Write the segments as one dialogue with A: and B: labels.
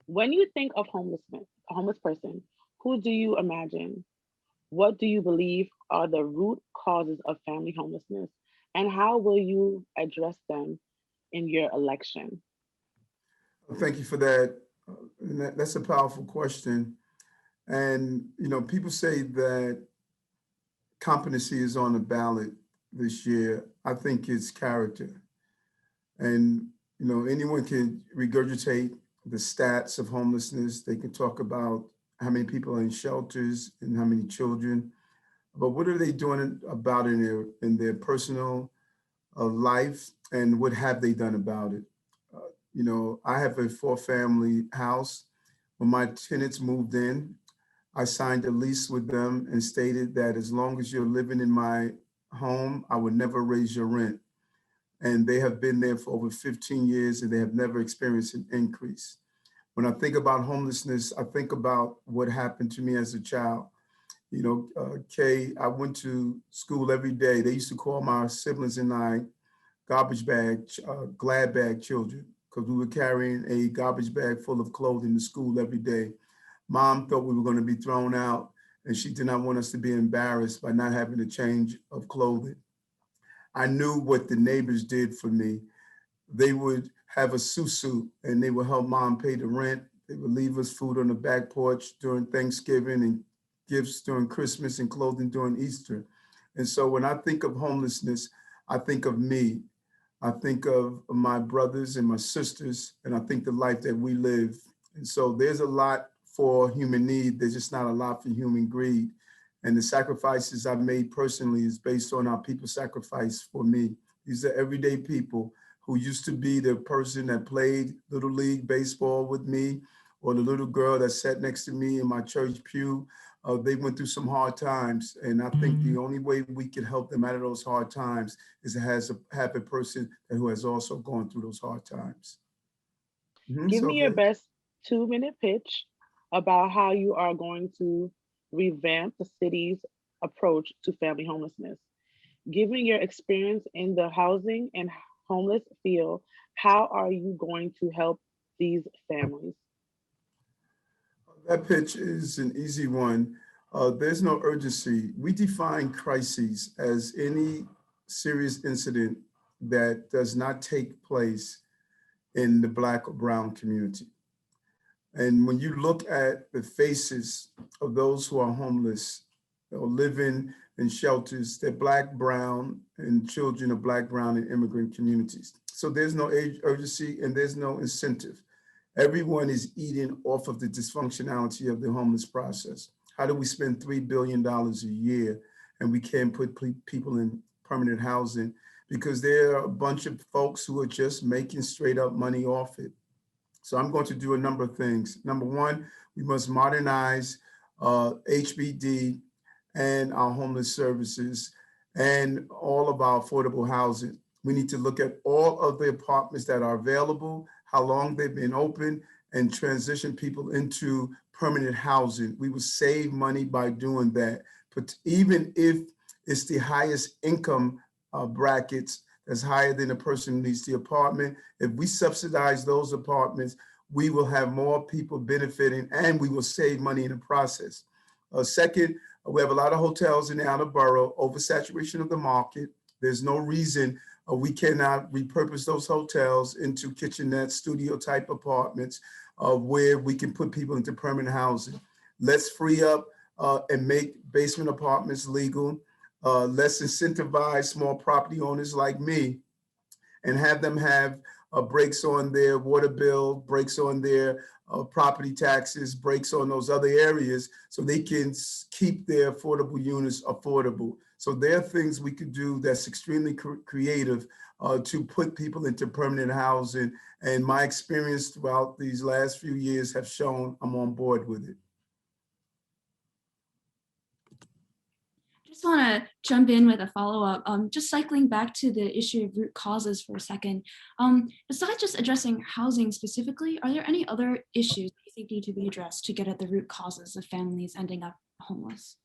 A: When you think of homelessness, a homeless person, who do you imagine? What do you believe are the root causes of family homelessness? And how will you address them in your election?
B: Thank you for that. And that's a powerful question. And, people say that competency is on the ballot this year. I think it's character. And, anyone can regurgitate the stats of homelessness. They can talk about how many people are in shelters and how many children. But what are they doing about it in their personal life, and what have they done about it? I have a four-family house. When my tenants moved in, I signed a lease with them and stated that as long as you're living in my home, I would never raise your rent. And they have been there for over 15 years and they have never experienced an increase. When I think about homelessness, I think about what happened to me as a child. Kay, I went to school every day. They used to call my siblings and I garbage bag, glad bag children, because we were carrying a garbage bag full of clothing to school every day. Mom thought we were going to be thrown out, and she did not want us to be embarrassed by not having a change of clothing. I knew what the neighbors did for me. They would have a susu and they would help mom pay the rent. They would leave us food on the back porch during Thanksgiving and gifts during Christmas and clothing during Easter. And so when I think of homelessness, I think of me. I think of my brothers and my sisters, and I think the life that we live. And so there's a lot for human need. There's just not a lot for human greed. And the sacrifices I've made personally is based on how people sacrifice for me. These are everyday people who used to be the person that played Little League baseball with me, or the little girl that sat next to me in my church pew. They went through some hard times. And I think the only way we can help them out of those hard times is to have a person who has also gone through those hard times.
A: Give me your
B: So,
A: best 2 minute pitch about how you are going to revamp the city's approach to family homelessness. Given your experience in the housing and homeless field, how are you going to help these families?
B: that pitch is an easy one. There's no urgency. We define crises as any serious incident that does not take place in the Black or Brown community. And when you look at the faces of those who are homeless or living in shelters, they're Black, Brown, and children of Black, Brown, and immigrant communities. So there's no urgency and there's no incentive. Everyone is eating off of the dysfunctionality of the homeless process. How do we spend $3 billion a year and we can't put people in permanent housing? Because there are a bunch of folks who are just making straight up money off it. So I'm going to do a number of things. Number one, we must modernize HBD and our homeless services and all of our affordable housing. We need to look at all of the apartments that are available, how long they've been open, and transition people into permanent housing. We will save money by doing that. But even if it's the highest income brackets, that's higher than the person who needs the apartment, if we subsidize those apartments, we will have more people benefiting and we will save money in the process. Second, we have a lot of hotels in the outer borough, oversaturation of the market. There's no reason we cannot repurpose those hotels into kitchenette, studio type apartments where we can put people into permanent housing. Let's free up and make basement apartments legal. Let's incentivize small property owners like me and have them have breaks on their water bill, breaks on their property taxes, breaks on those other areas so they can keep their affordable units affordable. So there are things we could do that's extremely creative to put people into permanent housing. And my experience throughout these last few years have shown I'm on board with it.
C: Just want to jump in with a follow-up. Just cycling back to the issue of root causes for a second. Besides just addressing housing specifically, are there any other issues that you think need to be addressed to get at the root causes of families ending up homeless?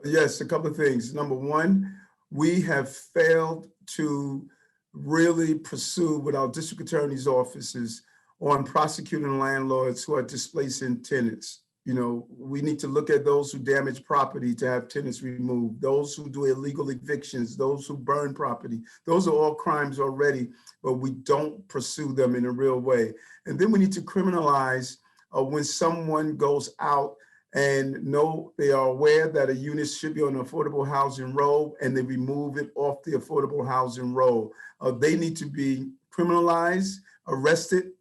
B: Yes, a couple of things. Number one, we have failed to really pursue with our district attorney's offices on prosecuting landlords who are displacing tenants. You know, we need to look at those who damage property to have tenants removed, those who do illegal evictions, those who burn property. Those are all crimes already, but we don't pursue them in a real way. And then we need to criminalize when someone goes out and know they are aware that a unit should be on an affordable housing roll and they remove it off the affordable housing roll. They need to be criminalized, arrested,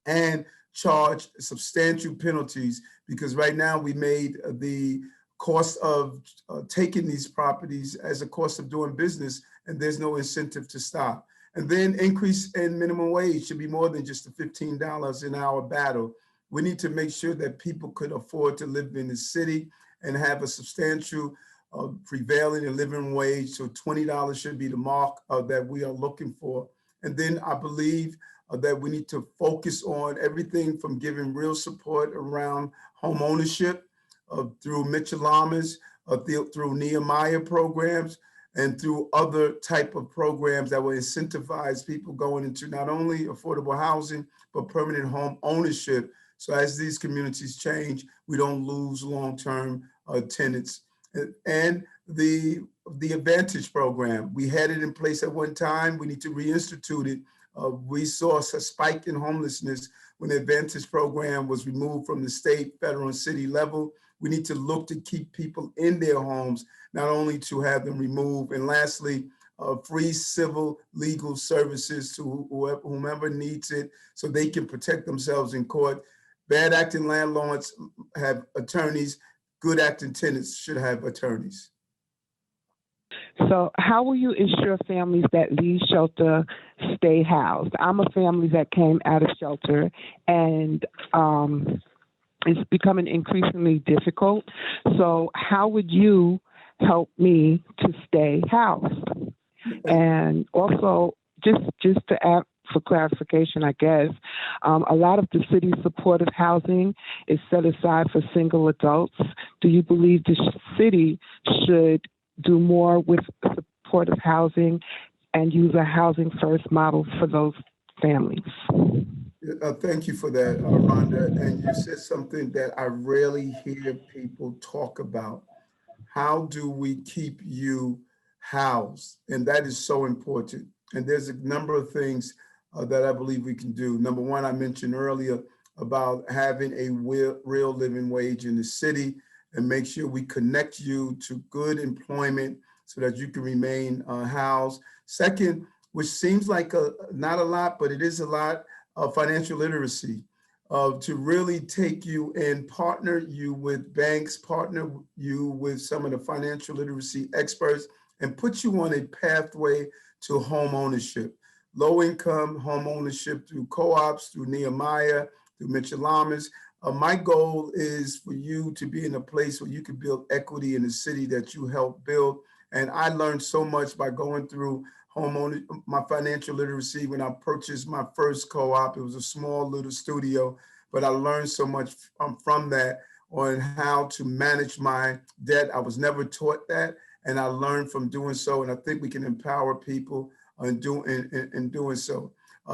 B: and charge substantial penalties, because right now we made the cost of taking these properties as a cost of doing business, and there's no incentive to stop. And then increase in minimum wage should be more than just a $15 an hour battle. We need to make sure that people could afford to live in the city and have a substantial prevailing and living wage. So $20 should be the mark that we are looking for. And then I believe that we need to focus on everything from giving real support around home ownership through Mitchell Lamas, through Nehemiah programs, and through other type of programs that will incentivize people going into not only affordable housing, but permanent home ownership. So as these communities change, we don't lose long-term tenants. And the Advantage program, we had it in place at one time. We need to reinstitute it. We saw a spike in homelessness when the Advantage program was removed from the state, federal, and city level. We need to look to keep people in their homes, not only to have them removed. And lastly, free civil legal services to whomever needs it so they can protect themselves in court. Bad acting landlords have attorneys. Good acting tenants should have attorneys.
D: So how will you ensure families that leave shelter stay housed? I'm a family that came out of shelter, and it's becoming increasingly difficult. So how would you help me to stay housed? And also, just to add for clarification, I guess, a lot of the city's supportive housing is set aside for single adults. Do you believe the city should do more with supportive housing and use a housing first model for those families?
B: Thank you for that, Rhonda. And you said something that I rarely hear people talk about. How do we keep you housed? And that is so important. And there's a number of things that I believe we can do. Number one, I mentioned earlier about having a real living wage in the city and make sure we connect you to good employment so that you can remain housed. Second, which seems like not a lot, but it is a lot, of financial literacy, to really take you and partner you with banks, partner you with some of the financial literacy experts, and put you on a pathway to home ownership. Low income home ownership through co-ops, through Nehemiah, through Mitchell Lamas. My goal is for you to be in a place where you can build equity in the city that you help build. And I learned so much by going through my financial literacy when I purchased my first co-op. It was a small little studio, but I learned so much from that on how to manage my debt. I was never taught that, and I learned from doing so. And I think we can empower people in doing so.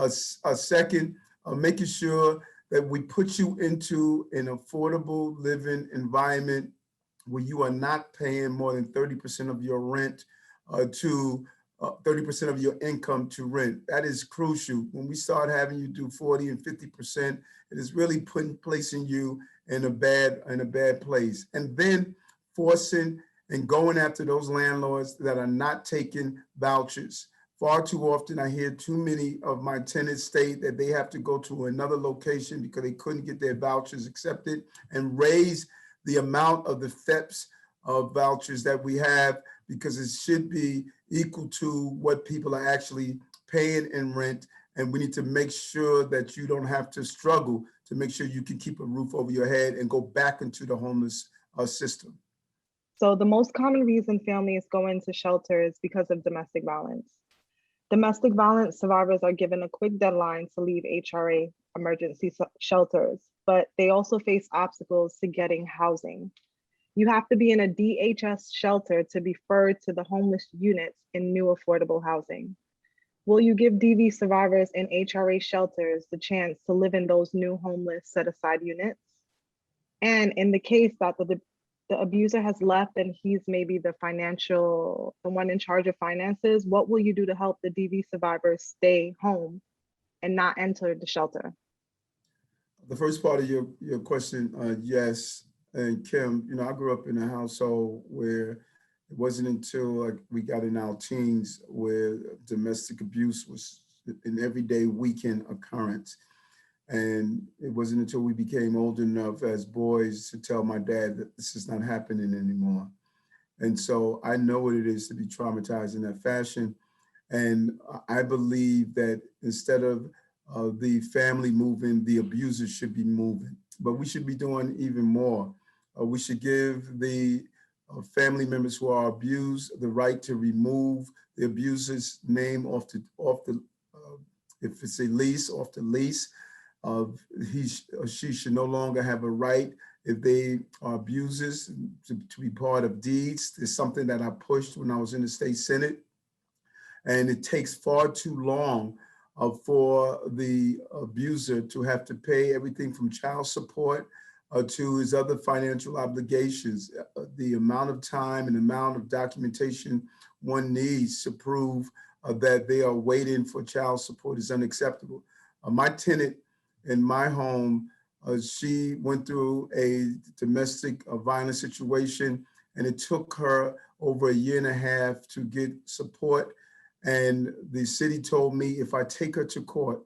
B: Second, making sure that we put you into an affordable living environment where you are not paying more than 30% of your rent to 30% of your income to rent. That is crucial. When we start having you do 40 and 50%, it is really placing you in a bad place. And then forcing and going after those landlords that are not taking vouchers. Far too often, I hear too many of my tenants state that they have to go to another location because they couldn't get their vouchers accepted, and raise the amount of the FEPS of vouchers that we have, because it should be equal to what people are actually paying in rent. And we need to make sure that you don't have to struggle to make sure you can keep a roof over your head and go back into the homeless system.
E: So the most common reason families go into shelter is because of domestic violence. Domestic violence survivors are given a quick deadline to leave HRA emergency shelters, but they also face obstacles to getting housing. You have to be in a DHS shelter to be referred to the homeless units in new affordable housing. Will you give DV survivors in HRA shelters the chance to live in those new homeless set-aside units? And in the case that the abuser has left and he's maybe the one in charge of finances, what will you do to help the DV survivors stay home and not enter the shelter?
B: The first part of your question, yes. And Kim, I grew up in a household where it wasn't until we got in our teens where domestic abuse was an everyday weekend occurrence. And it wasn't until we became old enough as boys to tell my dad that this is not happening anymore. And so I know what it is to be traumatized in that fashion. And I believe that instead of the family moving, the abusers should be moving. But we should be doing even more. We should give the family members who are abused the right to remove the abuser's name off the if it's a lease, off the lease. He or she should no longer have a right, if they are abusers, to be part of deeds. It's something that I pushed when I was in the state Senate. And it takes far too long for the abuser to have to pay everything from child support to his other financial obligations. The amount of time and amount of documentation one needs to prove that they are waiting for child support is unacceptable. My tenant in my home, she went through a domestic violence situation, and it took her over 1.5 years to get support. And the city told me if I take her to court,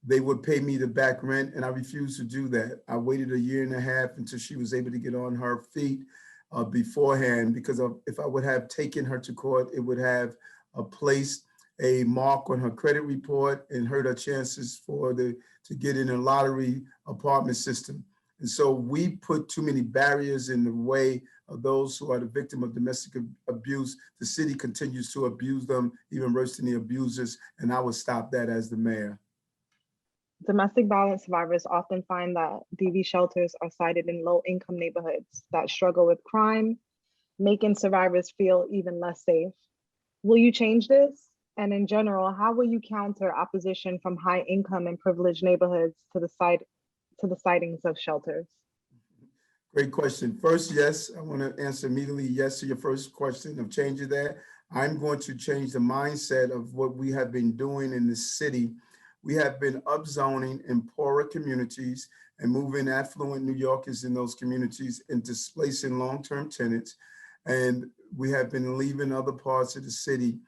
B: they would pay me the back rent, and I refused to do that. I waited 1.5 years until she was able to get on her feet beforehand, because if I would have taken her to court, it would have placed a mark on her credit report and hurt her chances to get in a lottery apartment system. And so we put too many barriers in the way of those who are the victim of domestic abuse. The city continues to abuse them, even worse than the abusers, and I would stop that as the mayor.
E: Domestic violence survivors often find that DV shelters are sited in low-income neighborhoods that struggle with crime, making survivors feel even less safe. Will you change this? And in general, how will you counter opposition from high-income and privileged neighborhoods to the sightings of shelters?
B: Great question. First, yes, I want to answer immediately yes to your first question of changing that. I'm going to change the mindset of what we have been doing in the city. We have been upzoning in poorer communities and moving affluent New Yorkers in those communities and displacing long-term tenants. And we have been leaving other parts of the city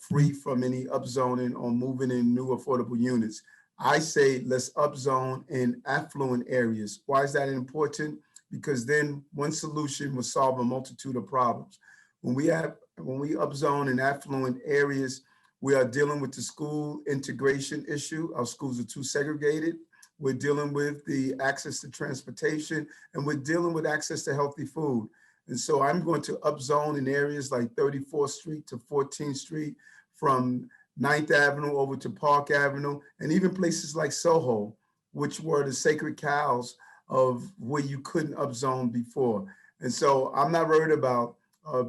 B: free from any upzoning or moving in new affordable units. I say let's upzone in affluent areas. Why is that important? Because then one solution will solve a multitude of problems. When we upzone in affluent areas, we are dealing with the school integration issue. Our schools are too segregated. We're dealing with the access to transportation, and we're dealing with access to healthy food. And so I'm going to upzone in areas like 34th Street to 14th Street, from 9th Avenue over to Park Avenue, and even places like Soho, which were the sacred cows of where you couldn't upzone before. And so I'm not worried about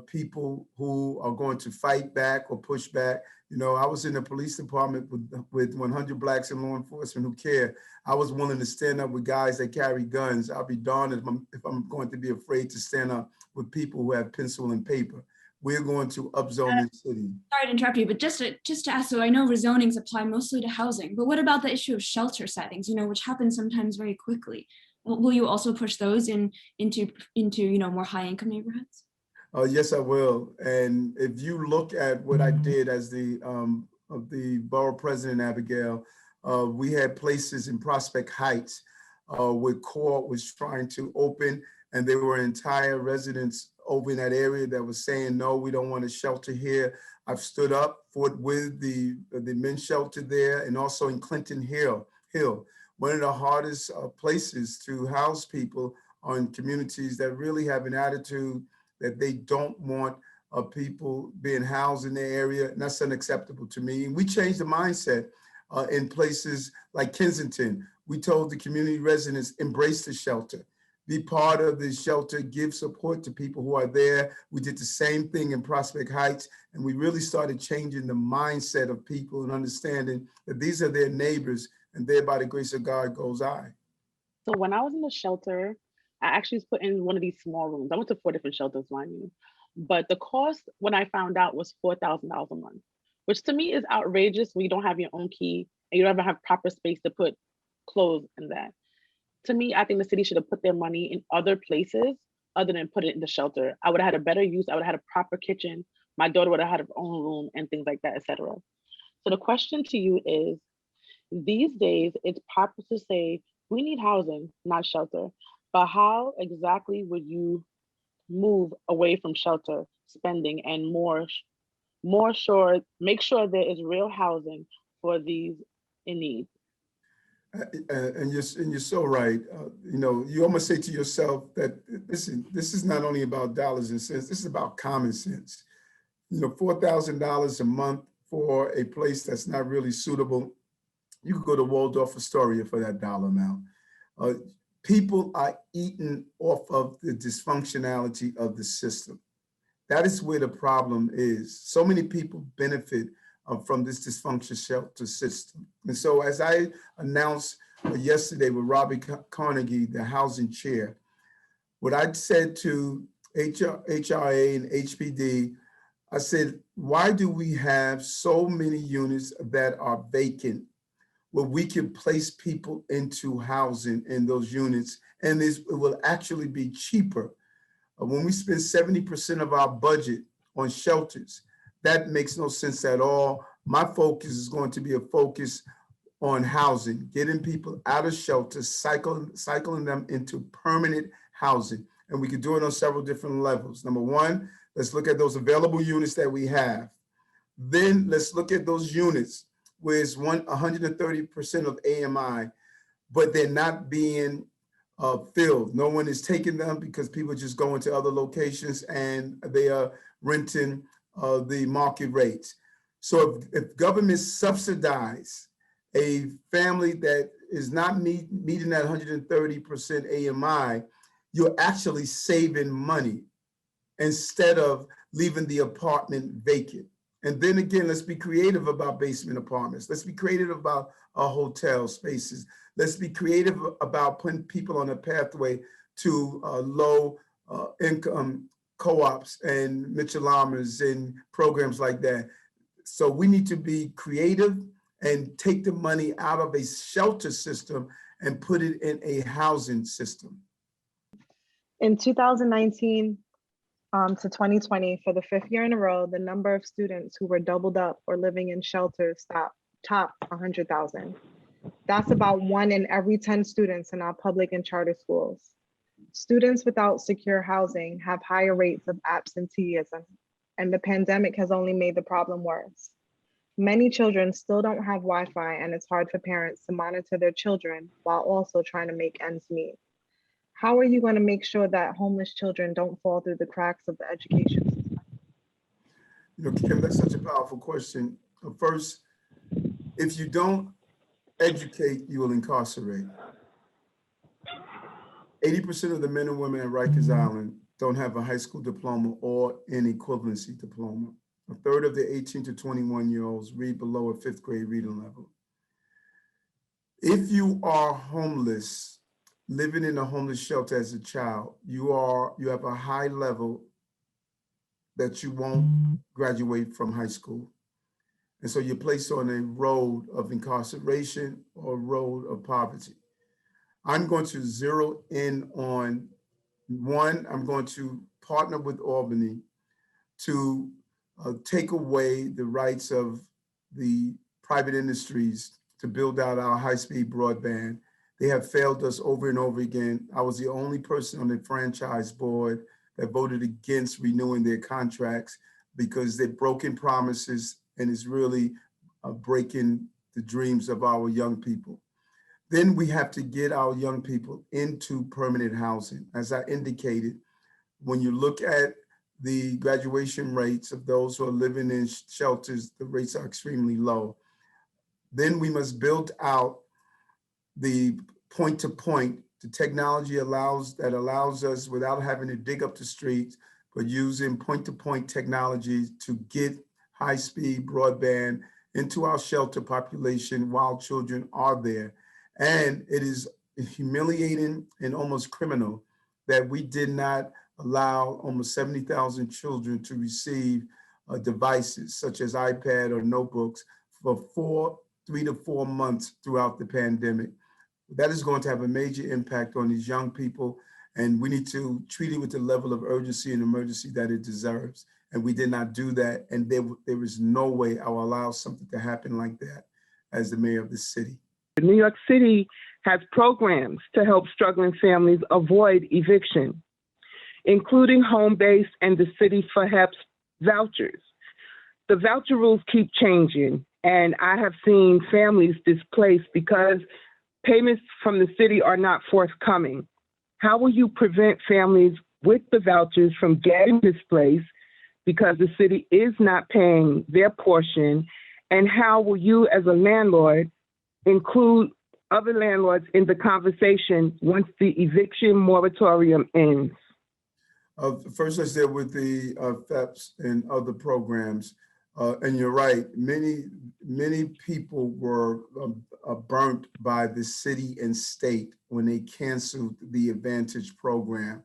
B: people who are going to fight back or push back. I was in the police department with 100 Blacks in law enforcement who care. I was willing to stand up with guys that carry guns. I'll be darned if I'm going to be afraid to stand up with people who have pencil and paper. We're going to upzone the city.
C: Sorry to interrupt you, but just to ask, so I know rezonings apply mostly to housing, but what about the issue of shelter settings, which happen sometimes very quickly? Will you also push those into more high income neighborhoods?
B: Yes, I will. And if you look at what I did as the borough president, Abigail, we had places in Prospect Heights where court was trying to open, and there were entire residents over in that area that was saying, no, we don't want to shelter here. I've stood up with the men's shelter there, and also in Clinton Hill. One of the hardest places to house people are in communities that really have an attitude that they don't want people being housed in their area, and that's unacceptable to me. And we changed the mindset in places like Kensington. We told the community residents, embrace the shelter. be part of the shelter, give support to people who are there. We did the same thing in Prospect Heights, and we really started changing the mindset of people and understanding that these are their neighbors, and there by the grace of God goes I.
A: So when I was in the shelter, I actually was put in one of these small rooms. I went to 4 different shelters, mind you. But the cost when I found out was $4,000 a month, which to me is outrageous when you don't have your own key and you don't even have proper space to put clothes in that. To me, I think the city should have put their money in other places other than put it in the shelter. I would have had a better use. I would have had a proper kitchen. My daughter would have had her own room and things like that, etc. So the question to you is, these days, it's popular to say we need housing, not shelter. But how exactly would you move away from shelter spending and more sure, make sure there is real housing for these in need?
B: And you're so right. You know, you almost say to yourself that this is not only about dollars and cents. This is about common sense. You know, $4,000 a month for a place that's not really suitable. You could go to Waldorf Astoria for that dollar amount. Uh, People are eaten off of the dysfunctionality of the system. That is where the problem is. So many people benefit from this dysfunctional shelter system. And so as I announced yesterday with Robbie Carnegie, the housing chair, what I said to HRA and HPD, I said, why do we have so many units that are vacant where we can place people into housing in those units, and it will actually be cheaper? When we spend 70% of our budget on shelters, that makes no sense at all. My focus is going to be a focus on housing, getting people out of shelters, cycling them into permanent housing. And we could do it on several different levels. Number one, let's look at those available units that we have. Then let's look at those units where it's 130% of AMI, but they're not being filled. No one is taking them because people are just going to other locations and they are renting the market rates. So if government subsidize a family that is not meeting that 130% AMI, you're actually saving money instead of leaving the apartment vacant. And then again, let's be creative about basement apartments. Let's be creative about hotel spaces. Let's be creative about putting people on a pathway to low income co-ops and Michelamas and programs like that. So we need to be creative and take the money out of a shelter system and put it in a housing system.
E: In 2019 to 2020, for the 5th year in a row, the number of students who were doubled up or living in shelters topped 100,000. That's about 1 in every 10 students in our public and charter schools. Students without secure housing have higher rates of absenteeism, and the pandemic has only made the problem worse. Many children still don't have Wi-Fi, and it's hard for parents to monitor their children while also trying to make ends meet. How are you going to make sure that homeless children don't fall through the cracks of the education system?
B: You know, Kim, that's such a powerful question. First, if you don't educate, you will incarcerate. 80% of the men and women at Rikers Island don't have a high school diploma or an equivalency diploma. A third of the 18 to 21-year-olds read below a 5th grade reading level. If you are homeless, living in a homeless shelter as a child, you have a high level that you won't graduate from high school. And so you're placed on a road of incarceration or a road of poverty. I'm going to zero in on one. I'm going to partner with Albany to take away the rights of the private industries to build out our high-speed broadband. They have failed us over and over again. I was the only person on the franchise board that voted against renewing their contracts because they've broken promises and is really breaking the dreams of our young people. Then we have to get our young people into permanent housing. As I indicated, when you look at the graduation rates of those who are living in shelters, the rates are extremely low. Then we must build out the point-to-point the technology allows us, without having to dig up the streets, but using point-to-point technology to get high-speed broadband into our shelter population while children are there. And it is humiliating and almost criminal that we did not allow almost 70,000 children to receive devices such as iPad or notebooks for 3 to 4 months throughout the pandemic. That is going to have a major impact on these young people, and we need to treat it with the level of urgency and emergency that it deserves. And we did not do that, and there is no way I will allow something to happen like that as the mayor of the city.
D: New York City has programs to help struggling families avoid eviction, including home-based and the City for HEP's vouchers. The voucher rules keep changing, and I have seen families displaced because payments from the city are not forthcoming. How will you prevent families with the vouchers from getting displaced because the city is not paying their portion? And how will you, as a landlord, include other landlords in the conversation once the eviction moratorium ends?
B: First, let's deal with the FEPs and other programs. And you're right, many people were burnt by the city and state when they canceled the Advantage program.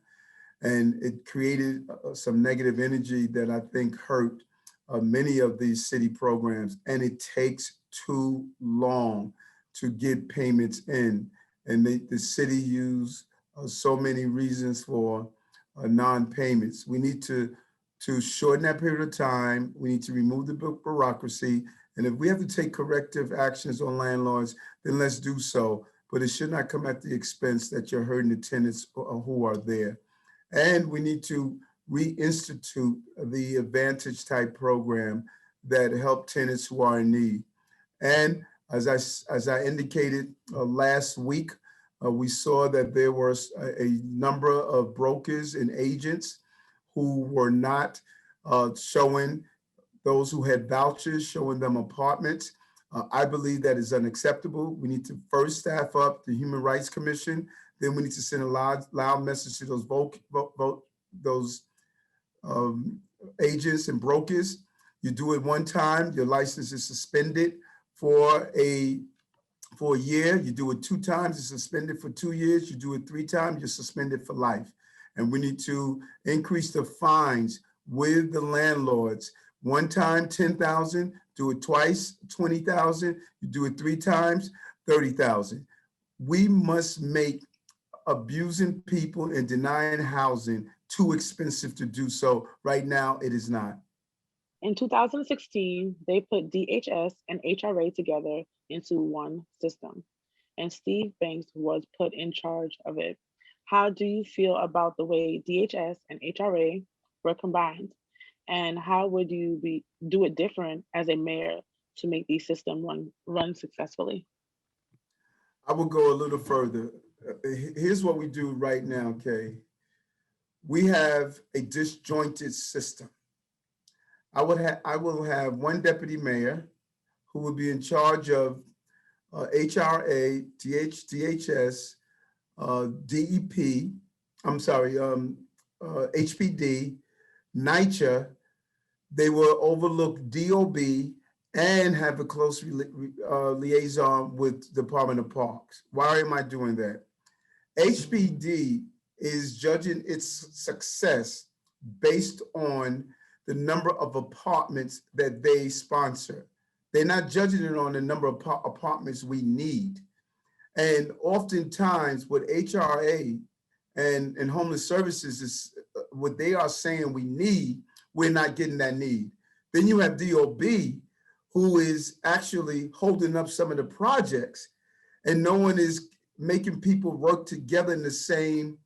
B: And it created some negative energy that I think hurt many of these city programs. And it takes too long to get payments in. And the city used so many reasons for non-payments. We need to shorten that period of time. We need to remove the bureaucracy. And if we have to take corrective actions on landlords, then let's do so. But it should not come at the expense that you're hurting the tenants who are there. And we need to reinstitute the Advantage type program that help tenants who are in need. And as I indicated last week, we saw that there was a number of brokers and agents who were not showing those who had vouchers, showing them apartments. I believe that is unacceptable. We need to first staff up the Human Rights Commission. Then we need to send a loud message to those agents and brokers. You do it one time, your license is suspended for a year. You do it 2 times, you're suspended for 2 years. You do it 3 times, you're suspended for life. And we need to increase the fines with the landlords. One time, 10,000, do it twice, 20,000, you do it 3 times, 30,000. We must make abusing people and denying housing too expensive to do so. Right now, it is not.
A: In 2016, they put DHS and HRA together into one system, and Steve Banks was put in charge of it. How do you feel about the way DHS and HRA were combined? And how would you do it different as a mayor to make these systems run successfully?
B: I will go a little further. Here's what we do right now, Kay. We have a disjointed system. I will have one deputy mayor who will be in charge of HRA, DHS, DEP, HPD, NYCHA. They will overlook DOB and have a close liaison with Department of Parks. Why am I doing that? HPD is judging its success based on the number of apartments that they sponsor. They're not judging it on the number of apartments we need. And oftentimes what HRA and Homeless Services is what they are saying we need, we're not getting that need. Then you have DOB, who is actually holding up some of the projects, and no one is making people work together in the same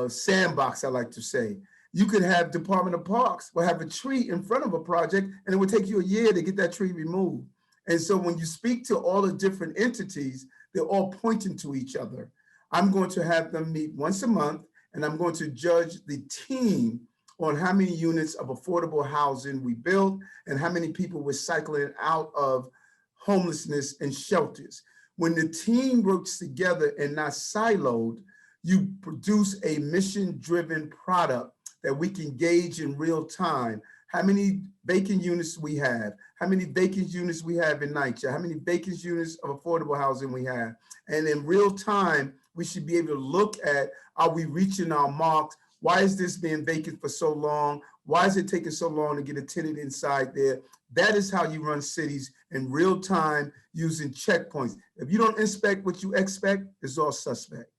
B: sandbox, I like to say. You could have Department of Parks will have a tree in front of a project, and it would take you a year to get that tree removed. And so when you speak to all the different entities, they're all pointing to each other. I'm going to have them meet once a month, and I'm going to judge the team on how many units of affordable housing we built and how many people we're cycling out of homelessness and shelters. When the team works together and not siloed, you produce a mission-driven product that we can gauge in real time. How many vacant units we have, how many vacant units we have in NYCHA, how many vacant units of affordable housing we have. And in real time, we should be able to look at, are we reaching our marks? Why is this being vacant for so long? Why is it taking so long to get a tenant inside there? That is how you run cities in real time using checkpoints. If you don't inspect what you expect, it's all suspect.